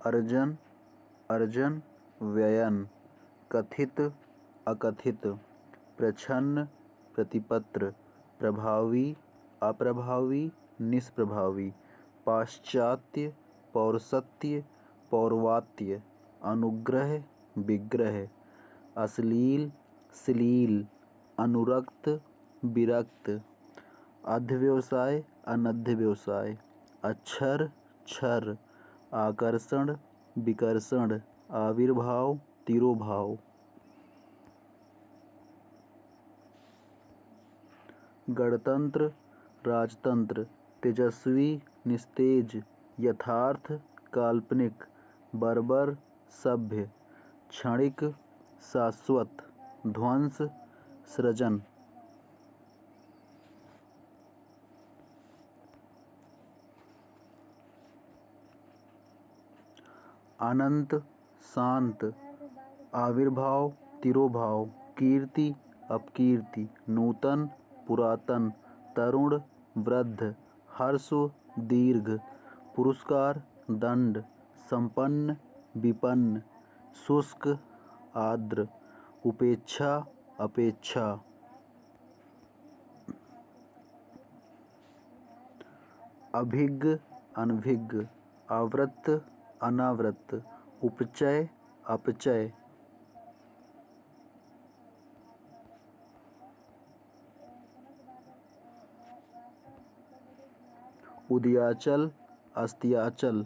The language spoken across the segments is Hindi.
अर्जन अर्जन व्ययन, कथित अकथित, प्रच्छन्न प्रतिपत्र, प्रभावी अप्रभावी, निष्प्रभावी, पाश्चात्य पौरसत्य पौर्वात्य, अनुग्रह विग्रह, अश्लील श्लील, अनुरक्त विरक्त, अध्यवसाय अनध्यवसाय, अक्षर क्षर, आकर्षण विकर्षण, आविर्भाव तिरोभाव। गणतंत्र राजतंत्र, तेजस्वी निस्तेज, यथार्थ काल्पनिक, बर्बर सभ्य, क्षणिक शाश्वत, ध्वंस सृजन। अनंत शांत, आविर्भाव तिरोभाव, कीर्ति अपकीर्ति, नूतन पुरातन, तरुण वृद्ध, हर्ष दीर्घ, पुरस्कार दंड, संपन्न विपन्न, शुष्क आर्द्र, उपेक्षा अपेक्षा। अभिज्ञ अनभिज्ञ, आवृत्त अनावृत्त, उपचय अपचय। उदयाचल अस्त्याचल,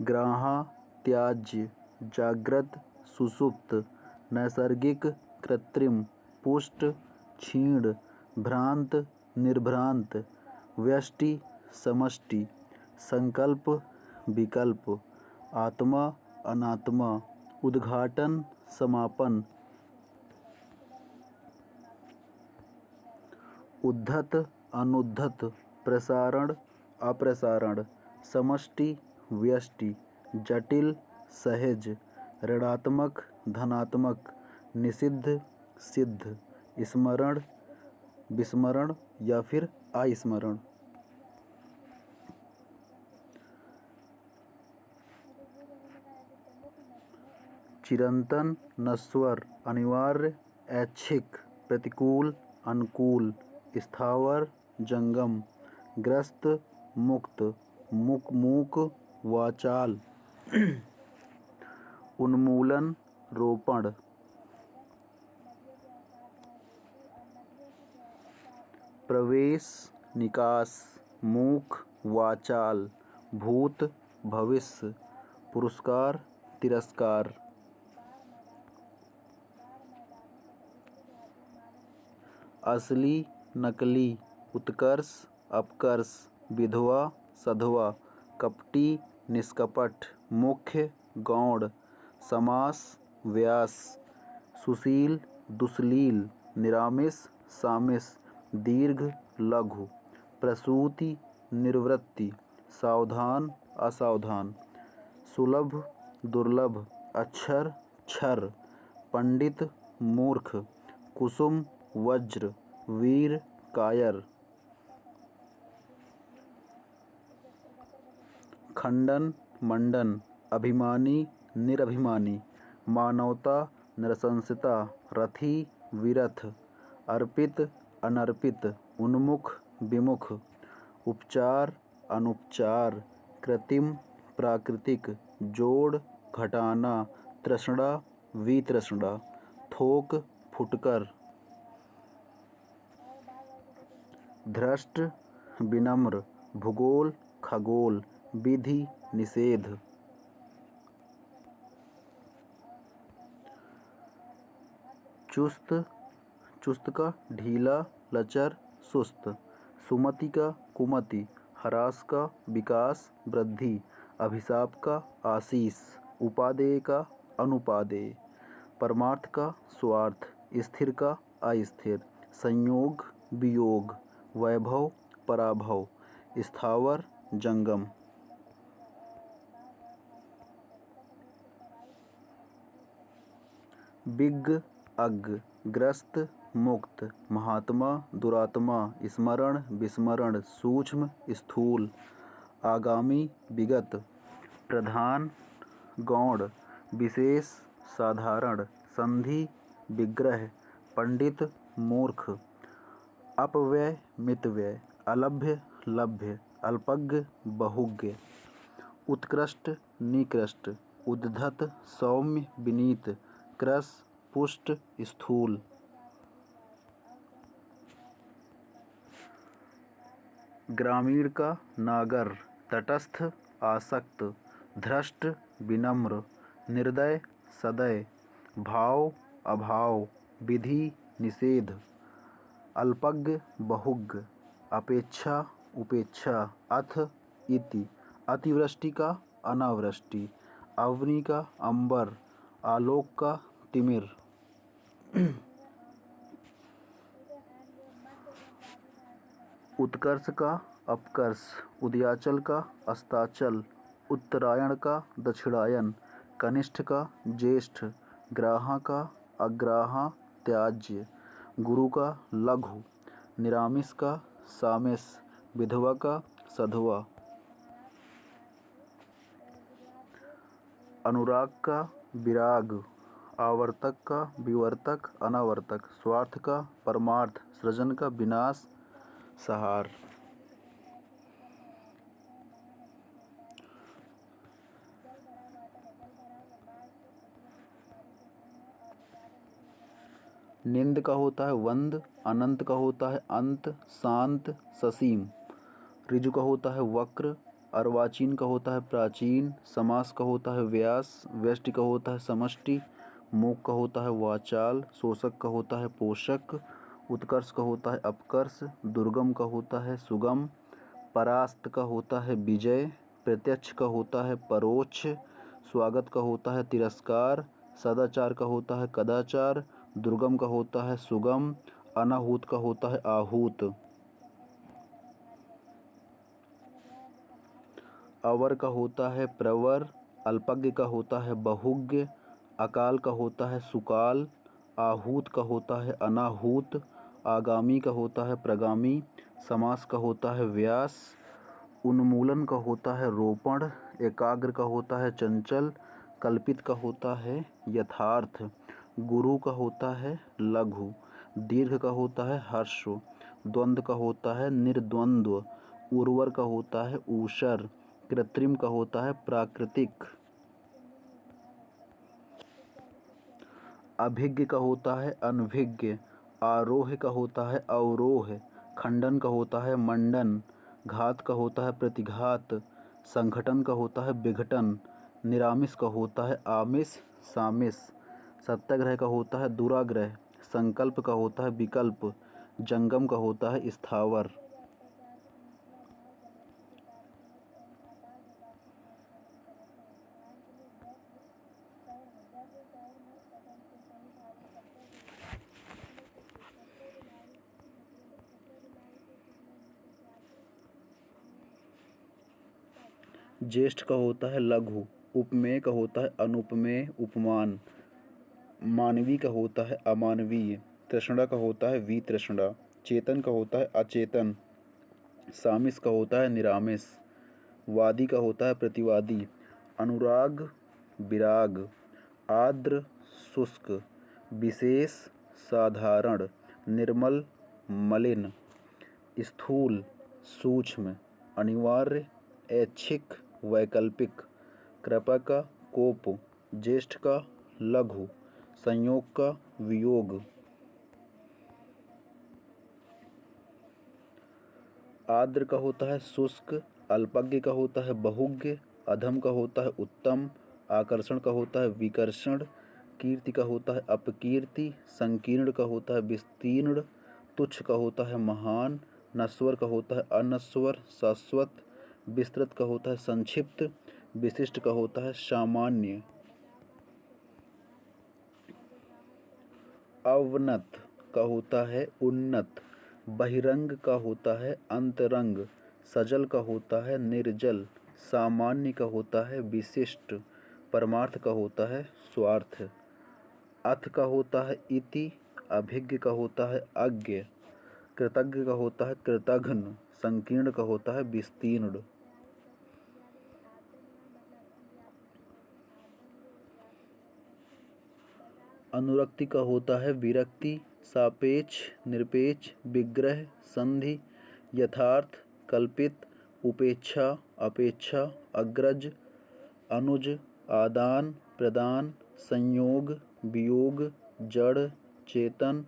ग्राह्य त्याज्य, जागृत सुषुप्त, नैसर्गिक कृत्रिम, पुष्ट क्षीण, भ्रांत निर्भ्रांत, व्यष्टि समष्टि, संकल्प विकल्प, आत्मा अनात्मा, उद्घाटन समापन। उद्धत अनुद्धत, प्रसारण अप्रसारण, समष्टि व्यष्टि, जटिल सहज, ऋणात्मक धनात्मक, निषिद्ध सिद्ध, स्मरण विस्मरण या फिर अस्मरण। चिरंतन नश्वर, अनिवार्य ऐच्छिक, प्रतिकूल अनुकूल, स्थावर जंगम, ग्रस्त मुक्त, मूक वाचाल, उन्मूलन रोपण। प्रवेश निकास, मूक वाचाल, भूत भविष्य, पुरस्कार तिरस्कार। असली नकली, उत्कर्ष अपकर्ष, विधवा सधवा, कपटी निष्कपट, मुख्य गौण, समास व्यास, सुशील दुश्लील, निरामिष सामिष, दीर्घ लघु, प्रसूति निवृत्ति, सावधान असावधान, सुलभ दुर्लभ, अक्षर क्षर, पंडित मूर्ख, कुसुम वज्र, वीर कायर। खंडन मंडन, अभिमानी निरभिमानी, मानवता नृशंसता, रथी विरथ, अर्पित अनर्पित, उन्मुख विमुख, उपचार अनुपचार, कृत्रिम प्राकृतिक, जोड़ घटाना, तृष्णा वितृष्णा, थोक फुटकर। धृष्ट विनम्र, भूगोल खगोल, विधि निषेध। चुस्त चुस्त का ढीला लचर सुस्त, सुमति का कुमति, ह्रास का विकास वृद्धि, अभिशाप का आशीष, उपादेय का अनुपादेय, परमार्थ का स्वार्थ, स्थिर का अस्थिर, संयोग वियोग, वैभव पराभव, स्थावर जंगम। विज्ञ अज्ञ, ग्रस्त मुक्त, महात्मा दुरात्मा, स्मरण विस्मरण, सूक्ष्म स्थूल, आगामी विगत, प्रधान गौण, विशेष, साधारण, संधि, विग्रह, पंडित, मूर्ख, अपव्यय, मितव्यय, अलभ्य, लभ्य, अल्पज्ञ, बहुज्ञ, उत्कृष्ट, निकृष्ट, उद्धत, सौम्य, विनीत, कृश, पुष्ट, स्थूल। ग्रामीण का नागर, तटस्थ, आसक्त, धृष्ट, विनम्र, निर्दय, सदय, भाव, अभाव, विधि, निषेध, अल्पज्ञ, बहुज्ञ, अपेक्षा, उपेक्षा, अथ, इति, अतिवृष्टि का अनावृष्टि, अवनी का अंबर, आलोक का तिमिर। उत्कर्ष का अपकर्ष, उदयाचल का अस्ताचल, उत्तरायण का दक्षिणायन, कनिष्ठ का ज्येष्ठ, ग्राहा का अग्राहा, त्याज्य, गुरु का लघु, निरामिष का सामिस, विधवा का सधवा, अनुराग का विराग, आवर्तक का विवर्तक, अनावर्तक, स्वार्थ का परमार्थ, सृजन का विनाश, सहार। निंद का होता है वंद, अनंत का होता है अंत, शांत, ससीम। ऋजु का होता है वक्र, अर्वाचीन का होता है प्राचीन, समास का होता है व्यास, व्यष्टि का होता है समष्टि, मूक का होता है वाचाल, शोषक का होता है पोषक, उत्कर्ष का होता है अपकर्ष, दुर्गम का होता है सुगम, परास्त का होता है विजय, प्रत्यक्ष का होता है परोक्ष, स्वागत का होता है तिरस्कार, सदाचार का होता है कदाचार, दुर्गम का होता है सुगम, अनाहूत का होता है आहूत। अवर का होता है प्रवर, अल्पज्ञ का होता है बहुज्ञ, अकाल का होता है सुकाल, आहूत का होता है अनाहूत, आगामी का होता है प्रगामी, समास का होता है व्यास, उन्मूलन का होता है रोपण, एकाग्र का होता है चंचल, कल्पित का होता है यथार्थ, गुरु का होता है लघु, दीर्घ का होता है हर्ष, द्वंद्व का होता है निर्द्वंद्व, उर्वर का होता है ऊषर, कृत्रिम का होता है प्राकृतिक, अभिज्ञ का होता है अनभिज्ञ, आरोह का होता है अवरोह, खंडन का होता है मंडन, घात का होता है प्रतिघात, संघटन का होता है विघटन, निरामिष का होता है आमिष, सामिष, सत्याग्रह का होता है दुराग्रह, संकल्प का होता है विकल्प, जंगम का होता है स्थावर। ज्येष्ठ का होता है लघु, उपमेय का होता है अनुपमेय उपमान, मानवीय का होता है अमानवीय, तृष्णा का होता है वितृष्णा, चेतन का होता है अचेतन, सामिस का होता है निरामिष, वादी का होता है प्रतिवादी, अनुराग, विराग, आर्द्र, शुष्क, विशेष, साधारण, निर्मल, मलिन, स्थूल, सूक्ष्म, अनिवार्य, ऐच्छिक, वैकल्पिक, कृपा का कोप, ज्येष्ठ का लघु, संयोग का वियोग। आर्द्र का होता है शुष्क, अल्पज्ञ का होता है बहुज्ञ, अधम का होता है उत्तम, आकर्षण का होता है विकर्षण, कीर्ति का होता है अपकीर्ति, संकीर्ण का होता है विस्तीर्ण, तुच्छ का होता है महान, नश्वर का होता है अनश्वर, शाश्वत, विस्तृत का होता है संक्षिप्त, विशिष्ट का होता है सामान्य। अवनत का होता है उन्नत, बहिरंग का होता है अंतरंग, सजल का होता है निर्जल, सामान्य का होता है विशिष्ट, परमार्थ का होता है स्वार्थ। अथ का होता है इति, अभिज्ञ का होता है अज्ञ, कृतज्ञ का होता है कृतघ्न, संकीर्ण का होता है विस्तीर्ण। अनुरक्ति का होता है विरक्ति, सापेक्ष, निरपेक्ष, विग्रह, संधि, यथार्थ, कल्पित, उपेक्षा, अपेक्षा, अग्रज, अनुज, आदान प्रदान, संयोग, वियोग, जड़, चेतन,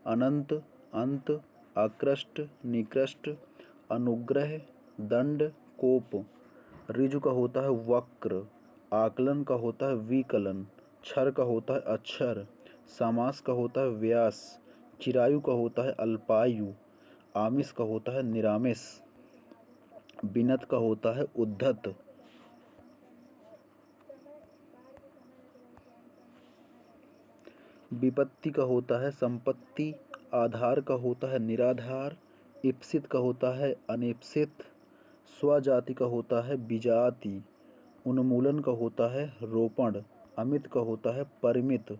अनंत, अंत, आकृष्ट, निकृष्ट, अनुग्रह, दंड, कोप। ऋजु का होता है वक्र, आकलन का होता है विकलन, क्षर का होता है अक्षर, समास का होता है व्यास, चिरायु का होता है अल्पायु, आमिष का होता है निरामिष, बिनत का होता है उद्धत। विपत्ति का होता है संपत्ति, आधार का होता है निराधार, इप्सित का होता है अनिप्सित, स्वजाति का होता है विजाति, उन्मूलन का होता है रोपण, अमित का होता है परिमित,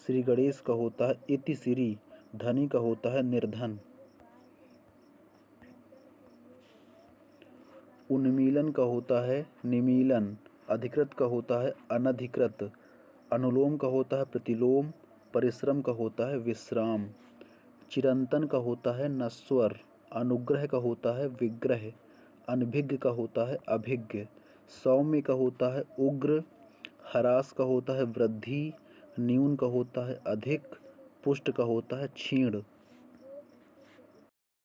श्री गणेश का होता है इति श्री, धनी का होता है निर्धन। उन्मीलन का होता है निमीलन, अधिकृत का होता है अनधिकृत, अनुलोम का होता है प्रतिलोम, परिश्रम का होता है विश्राम, चिरंतन का होता है नश्वर, अनुग्रह का होता है विग्रह, अनभिज्ञ का होता है अभिज्ञ, सौम्य का होता है उग्र, ह्रास का होता है वृद्धि, न्यून का होता है अधिक, पुष्ट का होता है क्षीण।